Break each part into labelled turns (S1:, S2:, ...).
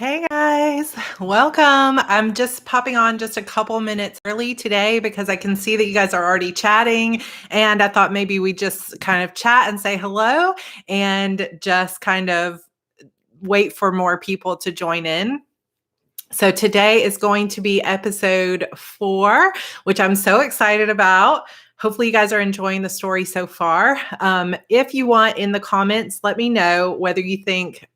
S1: Hey guys, welcome. I'm just popping on just a couple minutes early today because I can see that you guys are already chatting, and I thought maybe we just kind of chat and say hello and just kind of wait for more people to join in. So today is going to be episode 4, which I'm so excited about. Hopefully you guys are enjoying the story so far. If you want, in the comments, let me know whether you think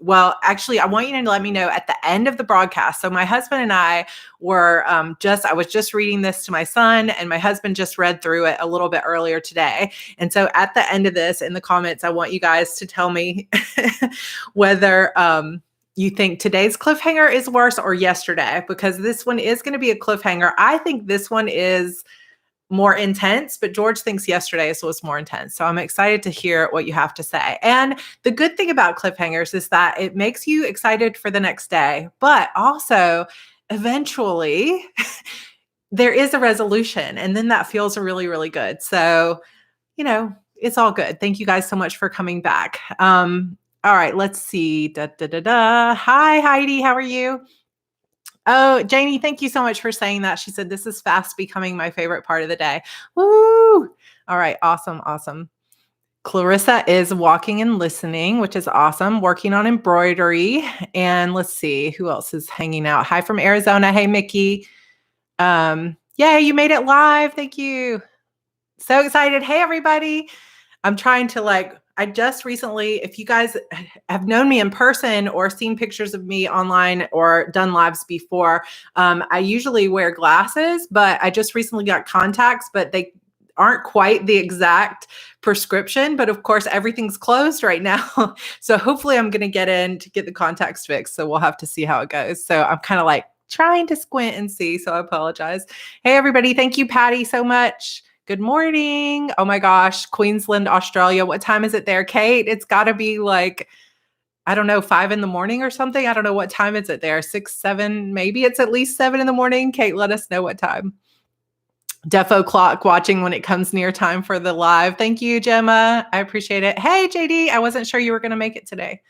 S1: well, actually, I want you to let me know at the end of the broadcast. So my husband and I were I was just reading this to my son, and my husband just read through it a little bit earlier today. And so at the end of this, in the comments, I want you guys to tell me whether you think today's cliffhanger is worse or yesterday, because this one is going to be a cliffhanger. I think this one is more intense, but George thinks yesterday's was more intense. So I'm excited to hear what you have to say. And the good thing about cliffhangers is that it makes you excited for the next day, but also eventually there is a resolution, and then that feels really, really good. So, it's all good. Thank you guys so much for coming back. All right, let's see. Hi, Heidi. How are you? Oh, Janie, thank you so much for saying that. She said, this is fast becoming my favorite part of the day. Woo! All right. Awesome. Awesome. Clarissa is walking and listening, which is awesome. Working on embroidery. And let's see who else is hanging out. Hi from Arizona. Hey, Mickey. Yay, you made it live. Thank you. So excited. Hey, everybody. I'm trying to I just recently, if you guys have known me in person or seen pictures of me online or done lives before, I usually wear glasses, but I just recently got contacts, but they aren't quite the exact prescription. But of course, everything's closed right now. So hopefully I'm going to get in to get the contacts fixed. So we'll have to see how it goes. So I'm kind of trying to squint and see. So I apologize. Hey, everybody. Thank you, Patty, so much. Good morning. Oh my gosh, Queensland, Australia. What time is it there, Kate? It's got to be I don't know, 5 a.m. or something. I don't know what time is it there. 6, 7, maybe it's at least 7 a.m. Kate, let us know what time. Defo clock watching when it comes near time for the live. Thank you, Gemma. I appreciate it. Hey, JD, I wasn't sure you were going to make it today.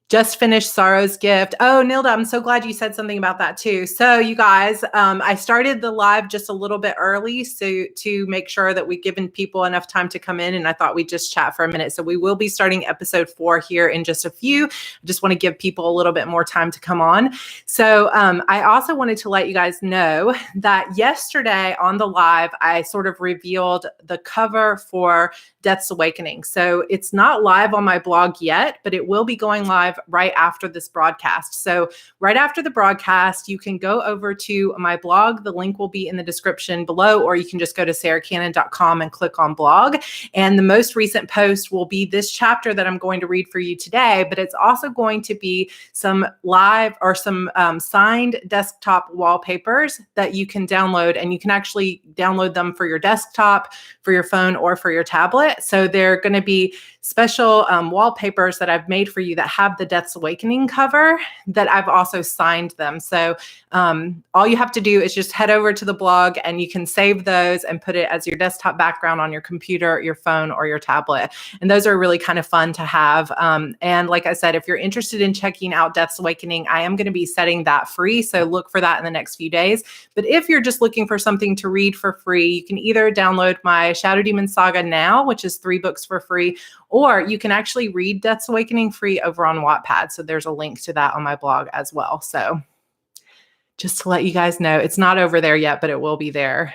S1: Just finished Sorrow's Gift. Oh, Nilda, I'm so glad you said something about that too. So you guys, I started the live just a little bit early to make sure that we've given people enough time to come in, and I thought we'd just chat for a minute. So we will be starting episode 4 here in just a few. I just want to give people a little bit more time to come on. So I also wanted to let you guys know that yesterday on the live, I sort of revealed the cover for Death's Awakening. So it's not live on my blog yet, but it will be going live right after this broadcast. So right after the broadcast, you can go over to my blog. The link will be in the description below, or you can just go to sarracannon.com and click on blog. And the most recent post will be this chapter that I'm going to read for you today, but it's also going to be some live or some signed desktop wallpapers that you can download, and you can actually download them for your desktop, for your phone, or for your tablet. So they're going to be special wallpapers that I've made for you that have the Death's Awakening cover that I've also signed them. So all you have to do is just head over to the blog, and you can save those and put it as your desktop background on your computer, your phone, or your tablet. And those are really kind of fun to have. And like I said, if you're interested in checking out Death's Awakening, I am going to be setting that free. So look for that in the next few days. But if you're just looking for something to read for free, you can either download my Shadow Demon Saga Now, which is 3 books for free, or you can actually read Death's Awakening free over on Wattpad. So there's a link to that on my blog as well. So just to let you guys know, it's not over there yet, but it will be there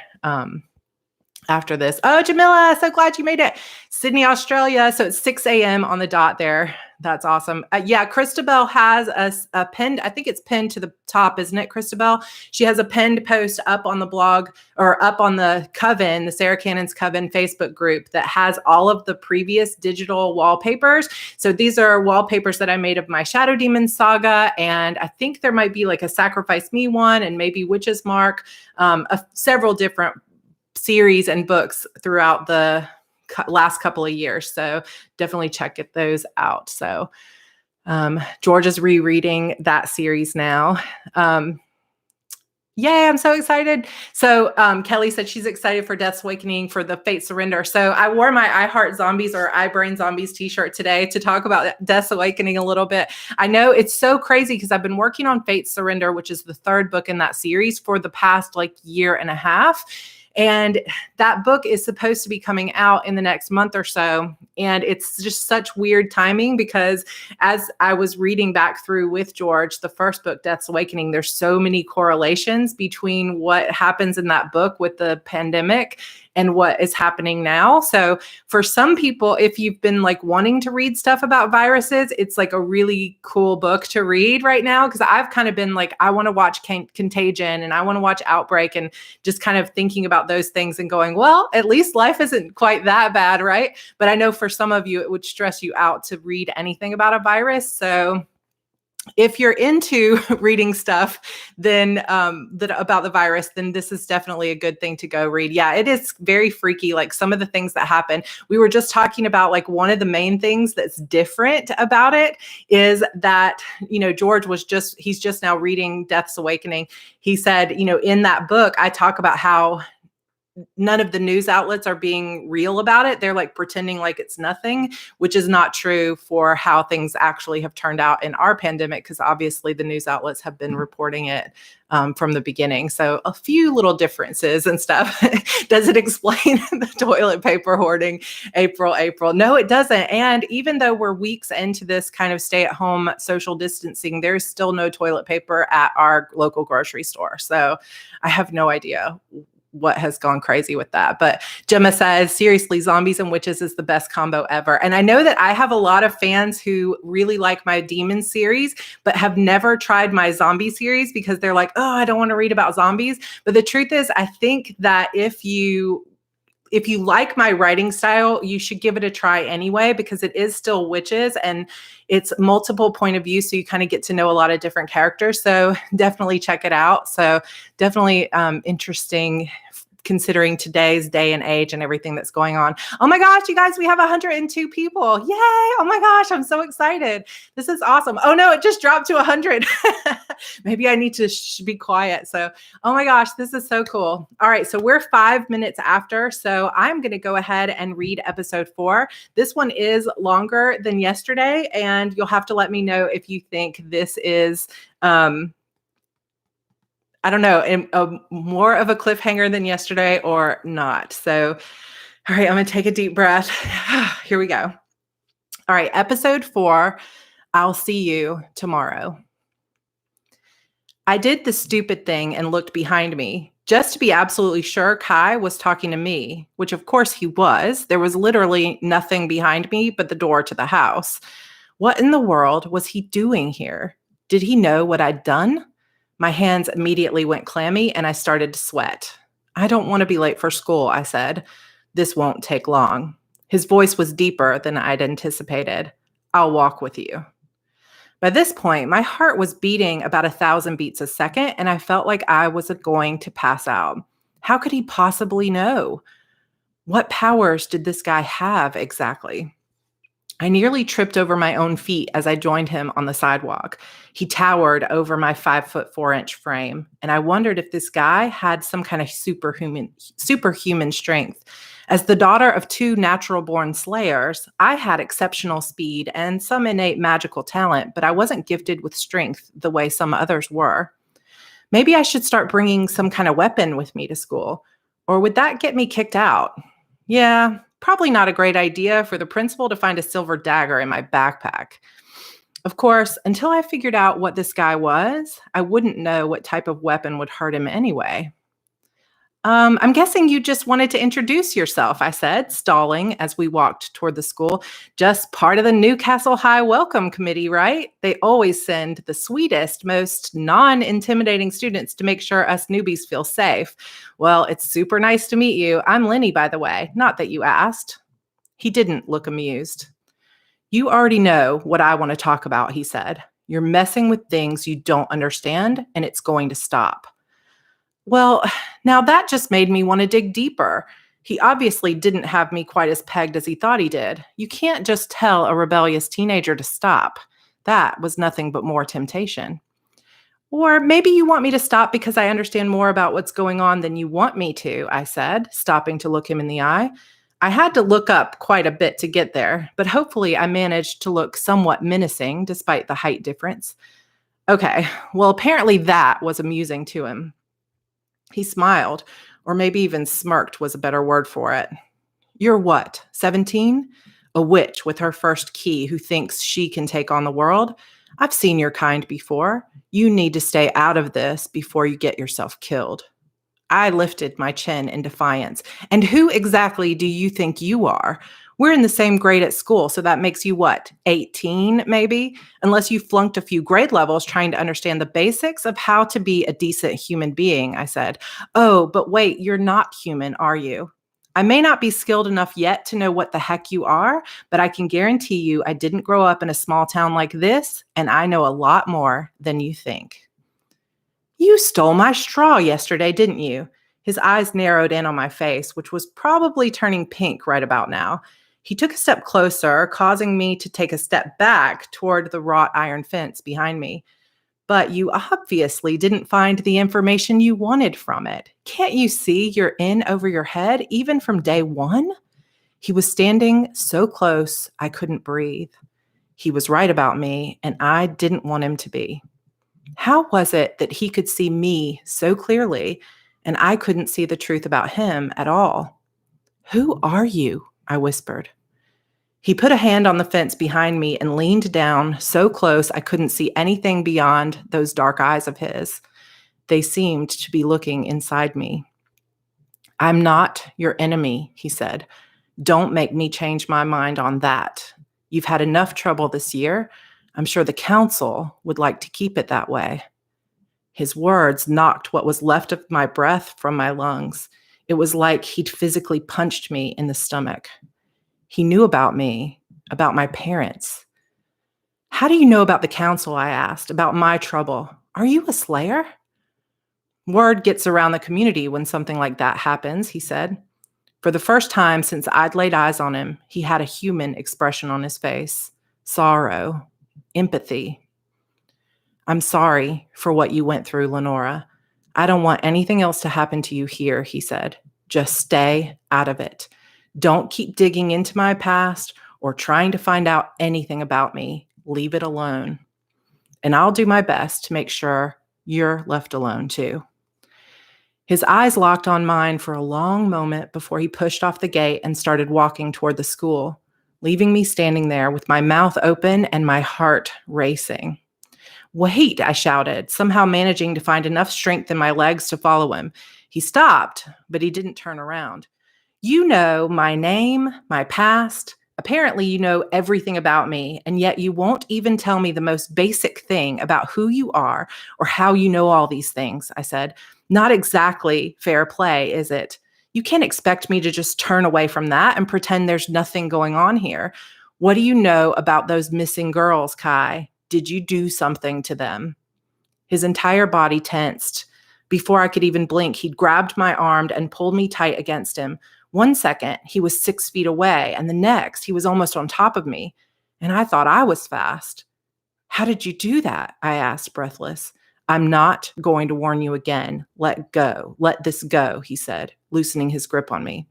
S1: after this. Oh, Jamila, so glad you made it. Sydney, Australia. So it's 6 a.m. on the dot there. That's awesome. Yeah, Christabel has a pinned, I think it's pinned to the top, isn't it, Christabel? She has a pinned post up on the blog, or up on the Coven, the Sarra Cannon's Coven Facebook group, that has all of the previous digital wallpapers. So these are wallpapers that I made of my Shadow Demon Saga, and I think there might be a Sacrifice Me one, and maybe Witch's Mark, several different series and books throughout the last couple of years. So definitely check those out. So George is rereading that series now. Yay, I'm so excited. So Kelly said she's excited for Death's Awakening for the Fate Surrender. So I wore my I Heart Zombies or I Brain Zombies t-shirt today to talk about Death's Awakening a little bit. I know it's so crazy because I've been working on Fate Surrender, which is the third book in that series, for the past like year and a half. And that book is supposed to be coming out in the next month or so. And it's just such weird timing because as I was reading back through with George, the first book, Death's Awakening, there's so many correlations between what happens in that book with the pandemic and what is happening now. So for some people, if you've been like wanting to read stuff about viruses, it's like a really cool book to read right now. Because I've kind of been like, I want to watch Contagion and I want to watch Outbreak, and just kind of thinking about those things and going, well, at least life isn't quite that bad, right? But I know for some of you, it would stress you out to read anything about a virus. So if you're into reading stuff then about the virus, then this is definitely a good thing to go read. Yeah, it is very freaky. Like some of the things that happen, we were just talking about, like one of the main things that's different about it is that, George he's just now reading Death's Awakening. He said, in that book, I talk about how none of the news outlets are being real about it. They're like pretending like it's nothing, which is not true for how things actually have turned out in our pandemic, because obviously the news outlets have been reporting it from the beginning. So a few little differences and stuff. Does it explain the toilet paper hoarding? April? No, it doesn't. And even though we're weeks into this kind of stay-at-home social distancing, there's still no toilet paper at our local grocery store. So I have no idea what has gone crazy with that. But Gemma says, seriously, zombies and witches is the best combo ever. And I know that I have a lot of fans who really like my demon series, but have never tried my zombie series because they're like, oh, I don't want to read about zombies. But the truth is, I think that if you like my writing style, you should give it a try anyway, because it is still witches and it's multiple point of view. So you kind of get to know a lot of different characters. So definitely check it out. So definitely interesting, considering today's day and age and everything that's going on. Oh my gosh, you guys, we have 102 people. Yay. Oh my gosh, I'm so excited. This is awesome. Oh no, it just dropped to 100. Maybe I need to be quiet. So, oh my gosh, this is so cool. All right, so we're 5 minutes after. So I'm going to go ahead and read episode 4. This one is longer than yesterday, and you'll have to let me know if you think this is I don't know, more of a cliffhanger than yesterday or not. So, all right, I'm going to take a deep breath. Here we go. All right, episode 4, I'll see you tomorrow. I did the stupid thing and looked behind me just to be absolutely sure Kai was talking to me, which of course he was. There was literally nothing behind me but the door to the house. What in the world was he doing here? Did he know what I'd done? My hands immediately went clammy and I started to sweat. I don't want to be late for school, I said. This won't take long. His voice was deeper than I'd anticipated. I'll walk with you. By this point, my heart was beating about 1,000 beats a second, and I felt like I was going to pass out. How could he possibly know? What powers did this guy have exactly? I nearly tripped over my own feet as I joined him on the sidewalk. He towered over my 5'4" frame, and I wondered if this guy had some kind of superhuman strength. As the daughter of 2 natural-born slayers, I had exceptional speed and some innate magical talent, but I wasn't gifted with strength the way some others were. Maybe I should start bringing some kind of weapon with me to school, or would that get me kicked out? Yeah. Probably not a great idea for the principal to find a silver dagger in my backpack. Of course, until I figured out what this guy was, I wouldn't know what type of weapon would hurt him anyway. I'm guessing you just wanted to introduce yourself, I said, stalling as we walked toward the school. Just part of the Newcastle High Welcome Committee, right? They always send the sweetest, most non-intimidating students to make sure us newbies feel safe. Well, it's super nice to meet you. I'm Lenny, by the way. Not that you asked. He didn't look amused. You already know what I want to talk about, he said. You're messing with things you don't understand, and it's going to stop. Well, now that just made me want to dig deeper. He obviously didn't have me quite as pegged as he thought he did. You can't just tell a rebellious teenager to stop. That was nothing but more temptation. Or maybe you want me to stop because I understand more about what's going on than you want me to, I said, stopping to look him in the eye. I had to look up quite a bit to get there, but hopefully I managed to look somewhat menacing despite the height difference. Okay, well, apparently that was amusing to him. He smiled, or maybe even smirked was a better word for it. You're what, 17? A witch with her first key who thinks she can take on the world? I've seen your kind before. You need to stay out of this before you get yourself killed. I lifted my chin in defiance. And who exactly do you think you are? We're in the same grade at school, so that makes you what, 18 maybe? Unless you flunked a few grade levels trying to understand the basics of how to be a decent human being, I said. Oh, but wait, you're not human, are you? I may not be skilled enough yet to know what the heck you are, but I can guarantee you I didn't grow up in a small town like this, and I know a lot more than you think. You stole my straw yesterday, didn't you? His eyes narrowed in on my face, which was probably turning pink right about now. He took a step closer, causing me to take a step back toward the wrought iron fence behind me. But you obviously didn't find the information you wanted from it. Can't you see you're in over your head, even from day one? He was standing so close, I couldn't breathe. He was right about me, and I didn't want him to be. How was it that he could see me so clearly and I couldn't see the truth about him at all? Who are you? I whispered. He put a hand on the fence behind me and leaned down so close I couldn't see anything beyond those dark eyes of his. They seemed to be looking inside me. I'm not your enemy, he said. Don't make me change my mind on that. You've had enough trouble this year. I'm sure the council would like to keep it that way. His words knocked what was left of my breath from my lungs. It was like he'd physically punched me in the stomach. He knew about me, about my parents. How do you know about the council? I asked, about my trouble. Are you a slayer? Word gets around the community when something like that happens, he said. For the first time since I'd laid eyes on him, he had a human expression on his face. Sorrow, empathy. I'm sorry for what you went through, Lenora. I don't want anything else to happen to you here, he said. Just stay out of it. Don't keep digging into my past or trying to find out anything about me. Leave it alone. And I'll do my best to make sure you're left alone too. His eyes locked on mine for a long moment before he pushed off the gate and started walking toward the school, leaving me standing there with my mouth open and my heart racing. Wait, I shouted, somehow managing to find enough strength in my legs to follow him. He stopped, but he didn't turn around. You know my name, my past. Apparently, you know everything about me, and yet you won't even tell me the most basic thing about who you are or how you know all these things, I said. Not exactly fair play, is it? You can't expect me to just turn away from that and pretend there's nothing going on here. What do you know about those missing girls, Kai? Did you do something to them? His entire body tensed. Before I could even blink, he'd grabbed my arm and pulled me tight against him. 1 second, he was 6 feet away, and the next, he was almost on top of me. And I thought I was fast. How did you do that? I asked, breathless. I'm not going to warn you again. Let go. Let this go, he said, loosening his grip on me.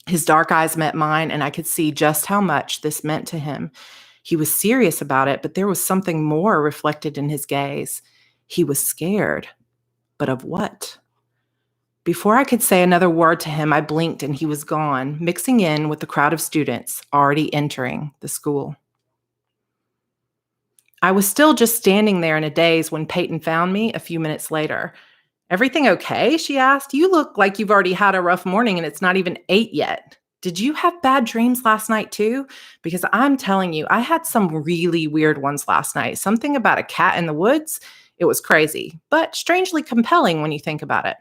S1: His dark eyes met mine, and I could see just how much this meant to him. He was serious about it, but there was something more reflected in his gaze. He was scared. But of what? Before I could say another word to him, I blinked and he was gone, mixing in with the crowd of students already entering the school. I was still just standing there in a daze when Peyton found me a few minutes later. Everything okay? She asked. You look like you've already had a rough morning and it's not even 8 yet. Did you have bad dreams last night too? Because I'm telling you, I had some really weird ones last night. Something about a cat in the woods. It was crazy, but strangely compelling when you think about it.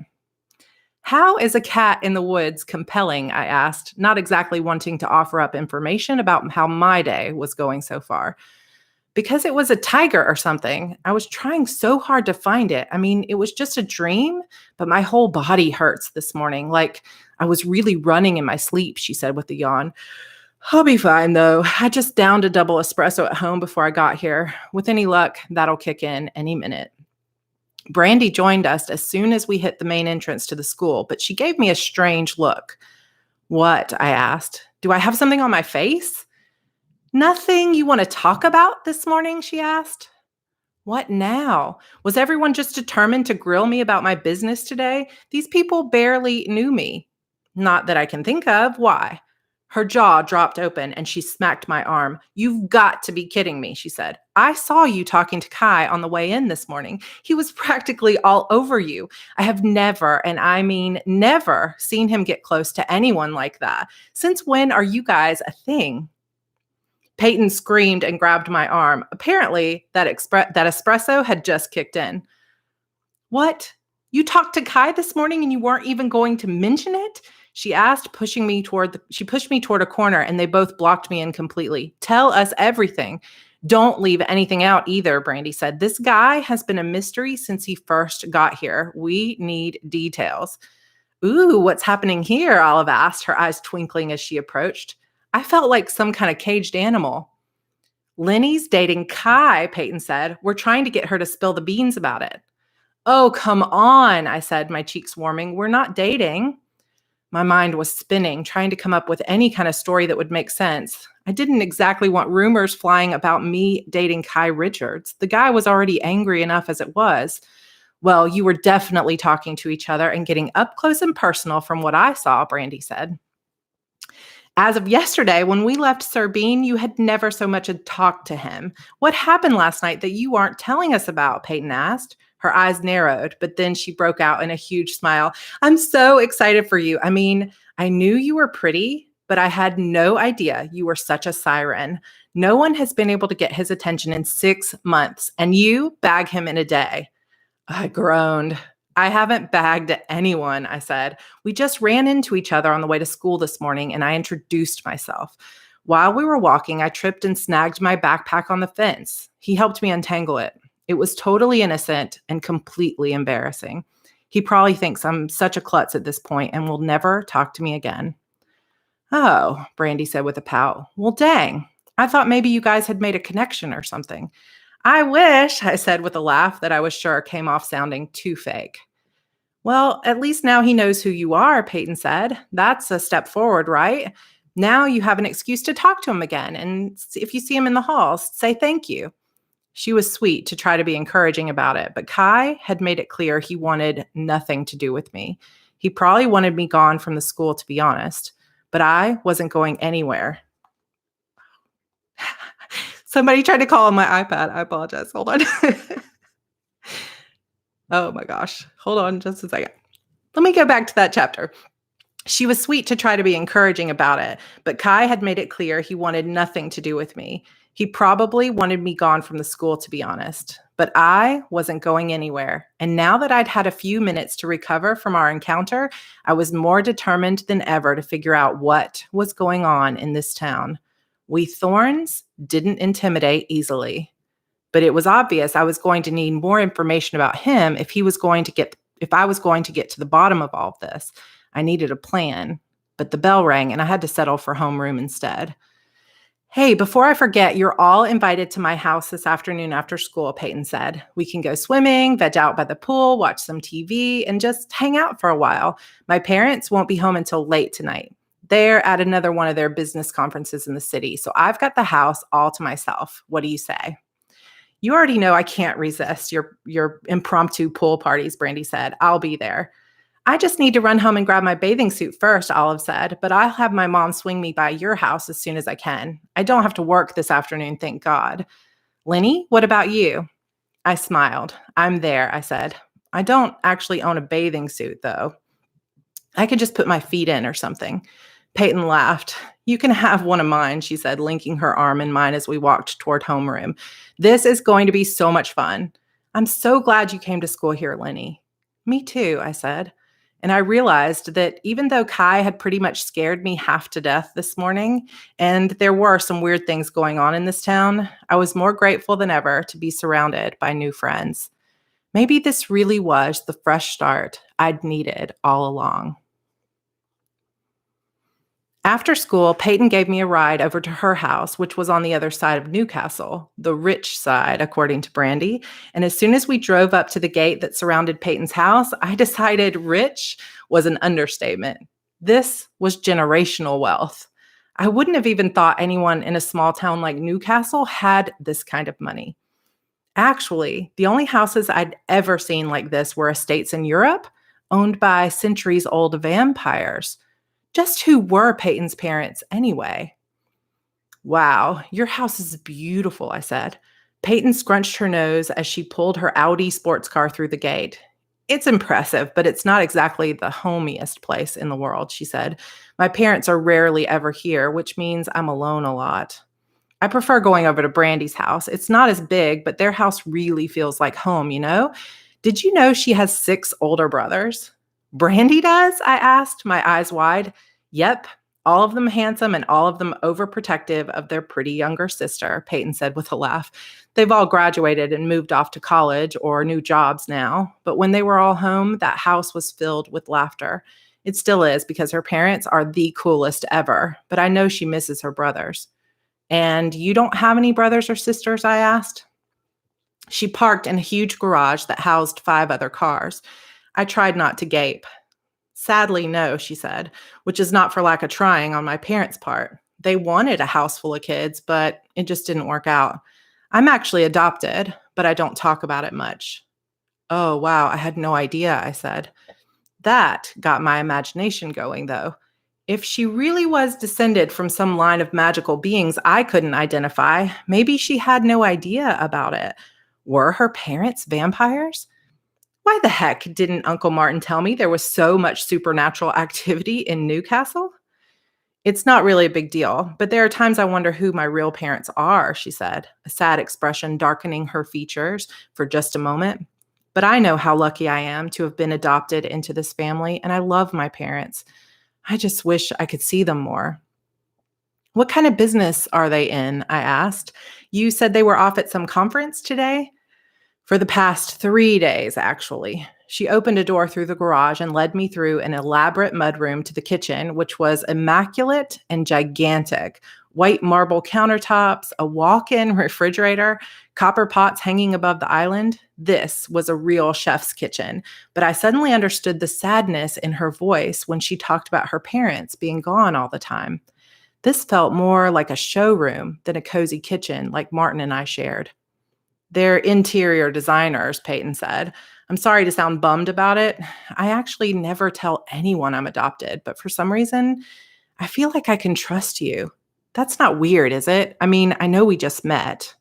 S1: How is a cat in the woods compelling? I asked, not exactly wanting to offer up information about how my day was going so far. Because it was a tiger or something. I was trying so hard to find it. I mean, it was just a dream, but my whole body hurts this morning. Like I was really running in my sleep, she said with a yawn. I'll be fine though. I just downed a double espresso at home before I got here. With any luck, that'll kick in any minute. Brandy joined us as soon as we hit the main entrance to the school, but she gave me a strange look. What? I asked. Do I have something on my face? Nothing you want to talk about this morning? She asked. What now? Was everyone just determined to grill me about my business today? These people barely knew me. Not that I can think of. Why? Her jaw dropped open and she smacked my arm. You've got to be kidding me, she said. I saw you talking to Kai on the way in this morning. He was practically all over you. I have never, and I mean never, seen him get close to anyone like that. Since when are you guys a thing? Peyton screamed and grabbed my arm. Apparently, that espresso had just kicked in. What? You talked to Kai this morning and you weren't even going to mention it? She asked, she pushed me toward a corner and they both blocked me in completely. Tell us everything. Don't leave anything out either, Brandy said. This guy has been a mystery since he first got here. We need details. Ooh, what's happening here? Olive asked, her eyes twinkling as she approached. I felt like some kind of caged animal. Lenny's dating Kai, Peyton said. We're trying to get her to spill the beans about it. Oh, come on, I said, my cheeks warming. We're not dating. My mind was spinning, trying to come up with any kind of story that would make sense. I didn't exactly want rumors flying about me dating Kai Richards. The guy was already angry enough as it was. Well, you were definitely talking to each other and getting up close and personal from what I saw, Brandy said. As of yesterday, when we left Sir Bean, you had never so much as talked to him. What happened last night that you aren't telling us about? Peyton asked. Her eyes narrowed, but then she broke out in a huge smile. I'm so excited for you. I mean, I knew you were pretty, but I had no idea you were such a siren. No one has been able to get his attention in 6 months, and you bag him in a day. I groaned. I haven't bagged anyone, I said. We just ran into each other on the way to school this morning, and I introduced myself. While we were walking, I tripped and snagged my backpack on the fence. He helped me untangle it. It was totally innocent and completely embarrassing. He probably thinks I'm such a klutz at this point and will never talk to me again. Oh, Brandy said with a pout. Well, dang. I thought maybe you guys had made a connection or something. I wish, I said with a laugh that I was sure came off sounding too fake. Well, at least now he knows who you are, Peyton said. That's a step forward, right? Now you have an excuse to talk to him again. And if you see him in the halls, say thank you. She was sweet to try to be encouraging about it, but Kai had made it clear he wanted nothing to do with me. He probably wanted me gone from the school, to be honest, but I wasn't going anywhere. Somebody tried to call on my iPad. I apologize. Hold on. Oh my gosh. Hold on just a second. Let me go back to that chapter. She was sweet to try to be encouraging about it, but Kai had made it clear he wanted nothing to do with me. He probably wanted me gone from the school, to be honest, but I wasn't going anywhere. And now that I'd had a few minutes to recover from our encounter, I was more determined than ever to figure out what was going on in this town. We Thorns didn't intimidate easily, but it was obvious I was going to need more information about him if I was going to get to the bottom of all of this. I needed a plan, but the bell rang and I had to settle for homeroom instead. Hey, before I forget, you're all invited to my house this afternoon after school, Peyton said. We can go swimming, veg out by the pool, watch some TV, and just hang out for a while. My parents won't be home until late tonight. They're at another one of their business conferences in the city, so I've got the house all to myself. What do you say? You already know I can't resist your impromptu pool parties, Brandy said. I'll be there. I just need to run home and grab my bathing suit first, Olive said, but I'll have my mom swing me by your house as soon as I can. I don't have to work this afternoon, thank God. Lenny, what about you? I smiled. I'm there, I said. I don't actually own a bathing suit, though. I could just put my feet in or something. Peyton laughed. You can have one of mine, she said, linking her arm in mine as we walked toward homeroom. This is going to be so much fun. I'm so glad you came to school here, Lenny. Me too, I said. And I realized that even though Kai had pretty much scared me half to death this morning, and there were some weird things going on in this town, I was more grateful than ever to be surrounded by new friends. Maybe this really was the fresh start I'd needed all along. After school, Peyton gave me a ride over to her house, which was on the other side of Newcastle, the rich side, according to Brandy. And as soon as we drove up to the gate that surrounded Peyton's house, I decided rich was an understatement. This was generational wealth. I wouldn't have even thought anyone in a small town like Newcastle had this kind of money. Actually, the only houses I'd ever seen like this were estates in Europe owned by centuries old vampires. Just who were Peyton's parents anyway? Wow, your house is beautiful, I said. Peyton scrunched her nose as she pulled her Audi sports car through the gate. It's impressive, but it's not exactly the homiest place in the world, she said. My parents are rarely ever here, which means I'm alone a lot. I prefer going over to Brandy's house. It's not as big, but their house really feels like home, you know? Did you know she has 6 older brothers? Brandy does? I asked, my eyes wide. Yep, all of them handsome and all of them overprotective of their pretty younger sister, Peyton said with a laugh. They've all graduated and moved off to college or new jobs now. But when they were all home, that house was filled with laughter. It still is because her parents are the coolest ever, but I know she misses her brothers. And you don't have any brothers or sisters? I asked. She parked in a huge garage that housed 5 other cars. I tried not to gape. Sadly, no, she said, which is not for lack of trying on my parents' part. They wanted a house full of kids, but it just didn't work out. I'm actually adopted, but I don't talk about it much. Oh, wow, I had no idea, I said. That got my imagination going, though. If she really was descended from some line of magical beings I couldn't identify, maybe she had no idea about it. Were her parents vampires? Why the heck didn't Uncle Martin tell me there was so much supernatural activity in Newcastle? It's not really a big deal, but there are times I wonder who my real parents are, she said, a sad expression darkening her features for just a moment. But I know how lucky I am to have been adopted into this family, and I love my parents. I just wish I could see them more. What kind of business are they in? I asked. You said they were off at some conference today? For the past 3 days, actually. She opened a door through the garage and led me through an elaborate mudroom to the kitchen, which was immaculate and gigantic. White marble countertops, a walk-in refrigerator, copper pots hanging above the island. This was a real chef's kitchen, but I suddenly understood the sadness in her voice when she talked about her parents being gone all the time. This felt more like a showroom than a cozy kitchen like Martin and I shared. They're interior designers, Peyton said. I'm sorry to sound bummed about it. I actually never tell anyone I'm adopted, but for some reason, I feel like I can trust you. That's not weird, is it? I mean, I know we just met.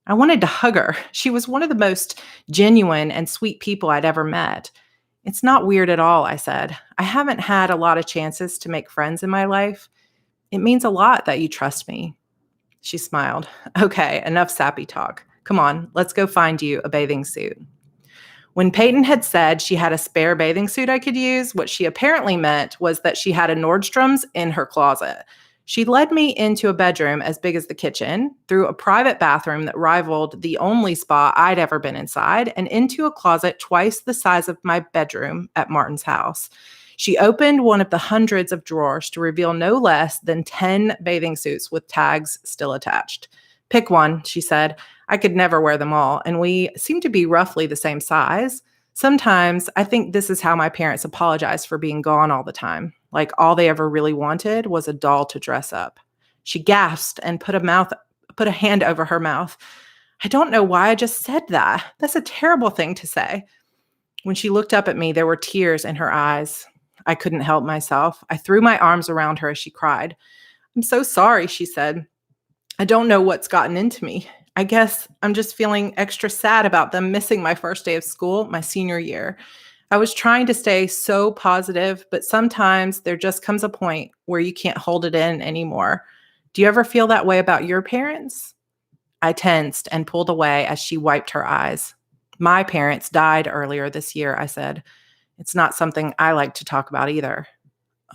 S1: I wanted to hug her. She was one of the most genuine and sweet people I'd ever met. It's not weird at all, I said. I haven't had a lot of chances to make friends in my life. It means a lot that you trust me. She smiled. Okay, enough sappy talk. Come on, let's go find you a bathing suit. When Peyton had said she had a spare bathing suit I could use, what she apparently meant was that she had a Nordstrom's in her closet. She led me into a bedroom as big as the kitchen, through a private bathroom that rivaled the only spa I'd ever been inside, and into a closet twice the size of my bedroom at Martin's house. She opened one of the hundreds of drawers to reveal no less than 10 bathing suits with tags still attached. Pick one, she said. I could never wear them all, and we seem to be roughly the same size. Sometimes I think this is how my parents apologize for being gone all the time. Like all they ever really wanted was a doll to dress up. She gasped and put a hand over her mouth. I don't know why I just said that. That's a terrible thing to say. When she looked up at me, there were tears in her eyes. I couldn't help myself. I threw my arms around her as she cried. I'm so sorry, she said. I don't know what's gotten into me. I guess I'm just feeling extra sad about them missing my first day of school, my senior year. I was trying to stay so positive, but sometimes there just comes a point where you can't hold it in anymore. Do you ever feel that way about your parents? I tensed and pulled away as she wiped her eyes. My parents died earlier this year, I said. It's not something I like to talk about either.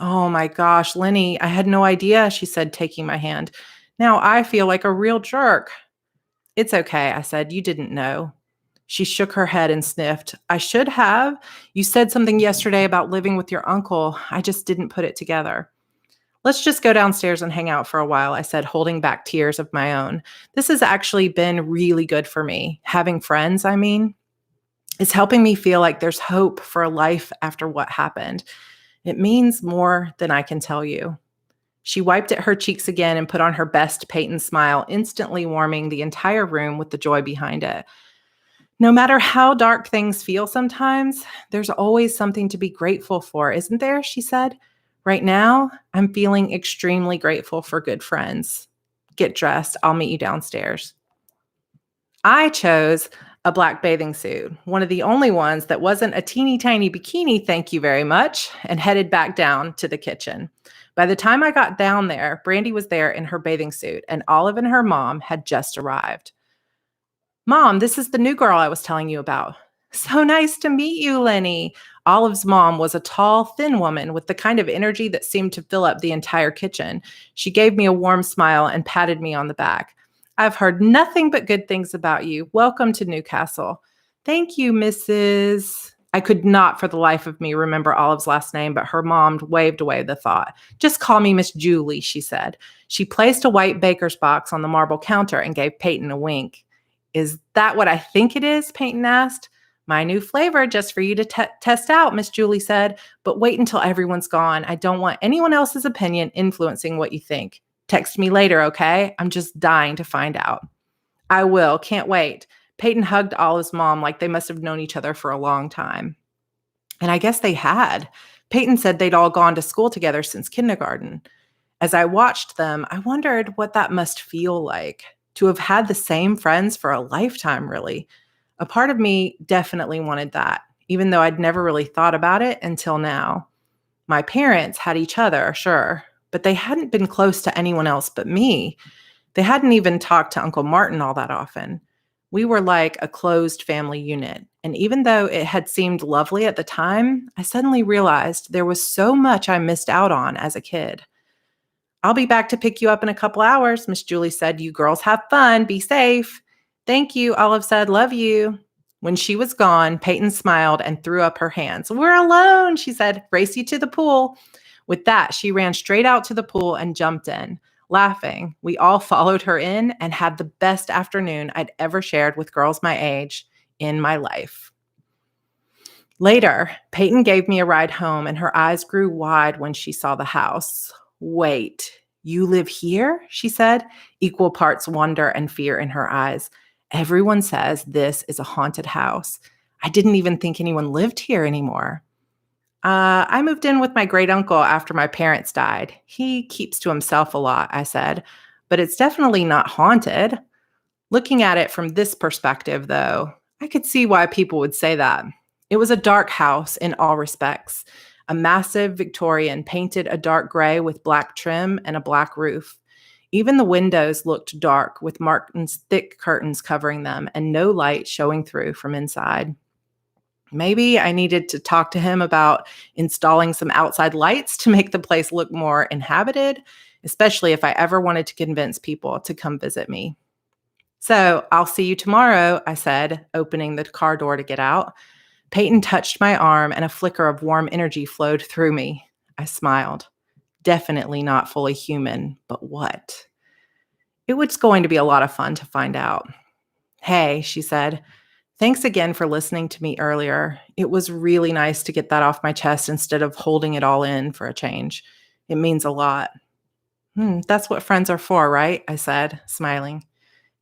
S1: Oh my gosh, Lenny, I had no idea, she said, taking my hand. Now I feel like a real jerk. It's okay, I said. You didn't know. She shook her head and sniffed. I should have. You said something yesterday about living with your uncle. I just didn't put it together. Let's just go downstairs and hang out for a while, I said, holding back tears of my own. This has actually been really good for me. Having friends, I mean, is helping me feel like there's hope for a life after what happened. It means more than I can tell you. She wiped at her cheeks again and put on her best Peyton smile, instantly warming the entire room with the joy behind it. No matter how dark things feel sometimes, there's always something to be grateful for, isn't there? She said. Right now, I'm feeling extremely grateful for good friends. Get dressed. I'll meet you downstairs. I chose a black bathing suit, one of the only ones that wasn't a teeny tiny bikini, thank you very much, and headed back down to the kitchen. By the time I got down there, Brandy was there in her bathing suit, and Olive and her mom had just arrived. Mom, this is the new girl I was telling you about. So nice to meet you, Lenny. Olive's mom was a tall, thin woman with the kind of energy that seemed to fill up the entire kitchen. She gave me a warm smile and patted me on the back. I've heard nothing but good things about you. Welcome to Newcastle. Thank you, Mrs. I could not for the life of me remember Olive's last name, but her mom waved away the thought. Just call me Miss Julie, she said. She placed a white baker's box on the marble counter and gave Peyton a wink. Is that what I think it is? Peyton asked. My new flavor just for you to test out, Miss Julie said. But wait until everyone's gone. I don't want anyone else's opinion influencing what you think. Text me later, okay? I'm just dying to find out. I will. Can't wait. Peyton hugged Olive's mom like they must have known each other for a long time. And I guess they had. Peyton said they'd all gone to school together since kindergarten. As I watched them, I wondered what that must feel like. To have had the same friends for a lifetime, really. A part of me definitely wanted that, even though I'd never really thought about it until now. My parents had each other, sure, but they hadn't been close to anyone else but me. They hadn't even talked to Uncle Martin all that often. We were like a closed family unit, and even though it had seemed lovely at the time, I suddenly realized there was so much I missed out on as a kid. I'll be back to pick you up in a couple hours, Miss Julie said. You girls have fun. Be safe. Thank you, Olive said. Love you. When she was gone, Peyton smiled and threw up her hands. We're alone, she said. Race you to the pool. With that, she ran straight out to the pool and jumped in. Laughing, we all followed her in and had the best afternoon I'd ever shared with girls my age in my life. Later, Peyton gave me a ride home and her eyes grew wide when she saw the house. Wait, you live here? She said, equal parts wonder and fear in her eyes. Everyone says this is a haunted house. I didn't even think anyone lived here anymore. I moved in with my great uncle after my parents died. He keeps to himself a lot, I said, but it's definitely not haunted. Looking at it from this perspective, though, I could see why people would say that. It was a dark house in all respects. A massive Victorian painted a dark gray with black trim and a black roof. Even the windows looked dark with Martin's thick curtains covering them and no light showing through from inside. Maybe I needed to talk to him about installing some outside lights to make the place look more inhabited, especially if I ever wanted to convince people to come visit me. So I'll see you tomorrow, I said, opening the car door to get out. Peyton touched my arm and a flicker of warm energy flowed through me. I smiled. Definitely not fully human, but what? It was going to be a lot of fun to find out. Hey, she said. Thanks again for listening to me earlier. It was really nice to get that off my chest instead of holding it all in for a change. It means a lot. That's what friends are for, right? I said, smiling.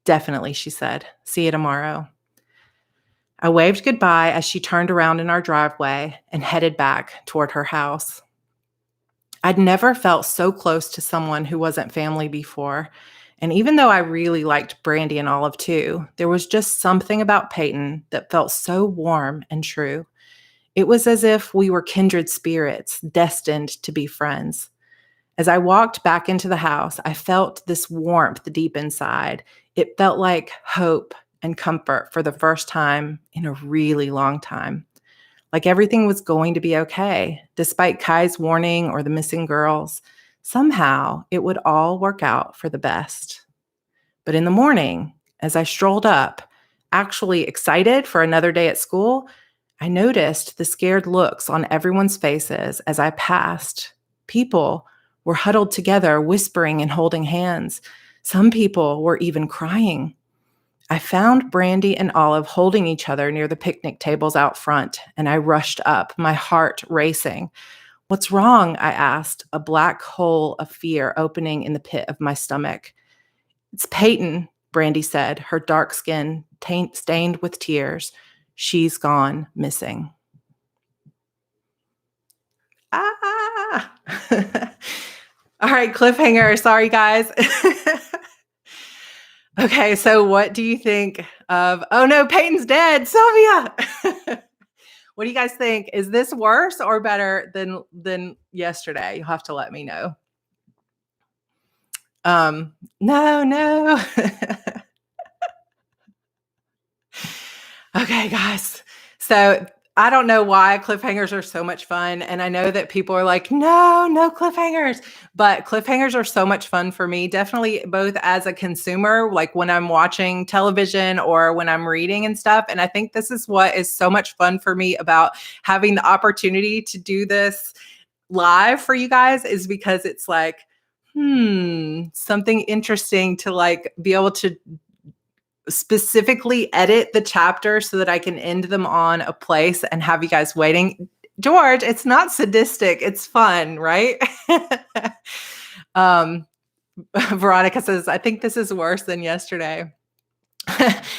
S1: Definitely, she said. See you tomorrow. I waved goodbye as she turned around in our driveway and headed back toward her house. I'd never felt so close to someone who wasn't family before. And even though I really liked Brandy and Olive too, there was just something about Peyton that felt so warm and true. It was as if we were kindred spirits, destined to be friends. As I walked back into the house, I felt this warmth deep inside. It felt like hope and comfort for the first time in a really long time. Like everything was going to be okay, despite Kai's warning or the missing girls. Somehow, it would all work out for the best. But in the morning, as I strolled up, actually excited for another day at school, I noticed the scared looks on everyone's faces as I passed. People were huddled together, whispering and holding hands. Some people were even crying. I found Brandy and Olive holding each other near the picnic tables out front, and I rushed up, my heart racing. "What's wrong?" I asked, a black hole of fear opening in the pit of my stomach. "It's Peyton," Brandy said, her dark skin stained with tears. "She's gone missing." Ah! All right, cliffhanger. Sorry, guys. Okay, so what do you think of, oh no, Peyton's dead, Sylvia? What do you guys think? Is this worse or better than yesterday? You'll have to let me know. No. Okay, guys. So I don't know why cliffhangers are so much fun. And I know that people are like, no cliffhangers. But cliffhangers are so much fun for me, definitely both as a consumer, like when I'm watching television or when I'm reading and stuff. And I think this is what is so much fun for me about having the opportunity to do this live for you guys, is because it's like, something interesting to like be able to specifically edit the chapter so that I can end them on a place and have you guys waiting. George, it's not sadistic. It's fun, right? Veronica says, I think this is worse than yesterday.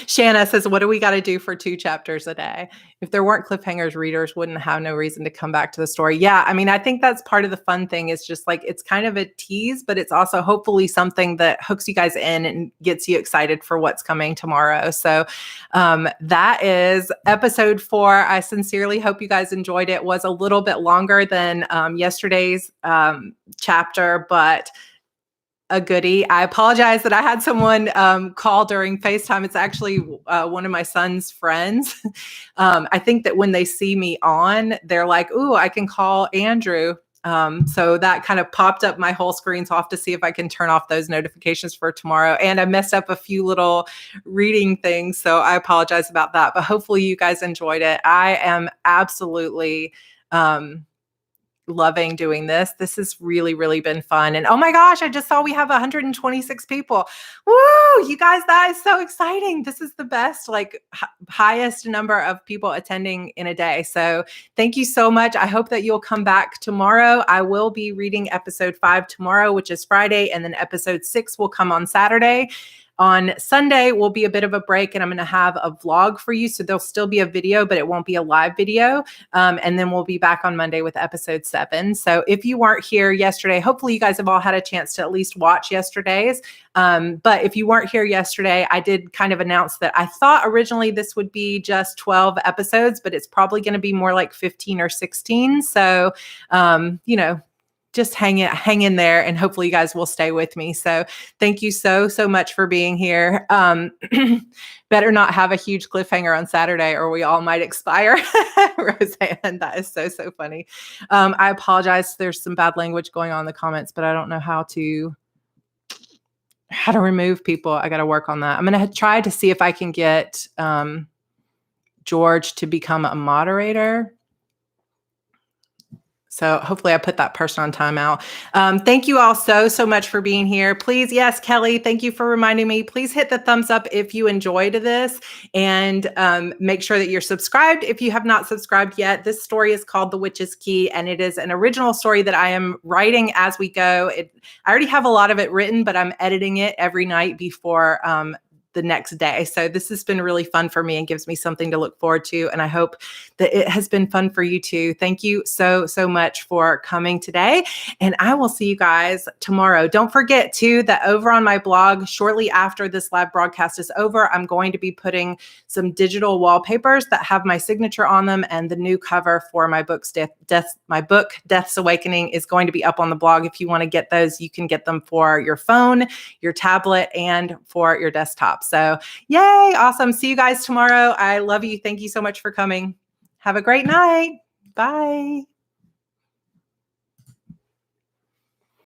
S1: Shanna says, what do we got to do for 2 chapters a day? If there weren't cliffhangers, readers wouldn't have no reason to come back to the story. Yeah, I mean, I think that's part of the fun thing, is just like, it's kind of a tease, but it's also hopefully something that hooks you guys in and gets you excited for what's coming tomorrow. So that is episode 4. I sincerely hope you guys enjoyed it. It was a little bit longer than yesterday's chapter, but a goodie. I apologize that I had someone call during FaceTime. It's actually one of my son's friends. I think that when they see me on, they're like, ooh, I can call Andrew. So that kind of popped up my whole screen. So I'll have to see if I can turn off those notifications for tomorrow. And I messed up a few little reading things, so I apologize about that. But hopefully you guys enjoyed it. I am absolutely loving doing this. This has really, really been fun. And oh my gosh, I just saw we have 126 people. Woo! You guys, that is so exciting. This is the best, like highest number of people attending in a day. So thank you so much. I hope that you'll come back tomorrow. I will be reading episode 5 tomorrow, which is Friday. And then episode 6 will come on Saturday. On Sunday will be a bit of a break, and I'm going to have a vlog for you. So there'll still be a video, but it won't be a live video. And then we'll be back on Monday with episode 7. So if you weren't here yesterday, hopefully you guys have all had a chance to at least watch yesterday's. But if you weren't here yesterday, I did kind of announce that I thought originally this would be just 12 episodes, but it's probably going to be more like 15 or 16. So, just hang in there, and hopefully you guys will stay with me. So thank you so much for being here. Better not have a huge cliffhanger on Saturday or we all might expire. Roseanne, that is so funny. I apologize. There's some bad language going on in the comments, but I don't know how to remove people. I got to work on that. I'm going to try to see if I can get George to become a moderator. So hopefully I put that person on timeout. Thank you all so much for being here. Please, yes, Kelly, thank you for reminding me. Please hit the thumbs up if you enjoyed this, and make sure that you're subscribed if you have not subscribed yet. This story is called The Witch's Key, and it is an original story that I am writing as we go. I already have a lot of it written, but I'm editing it every night before the next day. So this has been really fun for me and gives me something to look forward to. And I hope that it has been fun for you too. Thank you so much for coming today. And I will see you guys tomorrow. Don't forget too, that over on my blog, shortly after this live broadcast is over, I'm going to be putting some digital wallpapers that have my signature on them. And the new cover for my book's my book, Death's Awakening, is going to be up on the blog. If you want to get those, you can get them for your phone, your tablet, and for your desktop. So yay, awesome. See you guys tomorrow. I love you. Thank you so much for coming. Have a great night. Bye.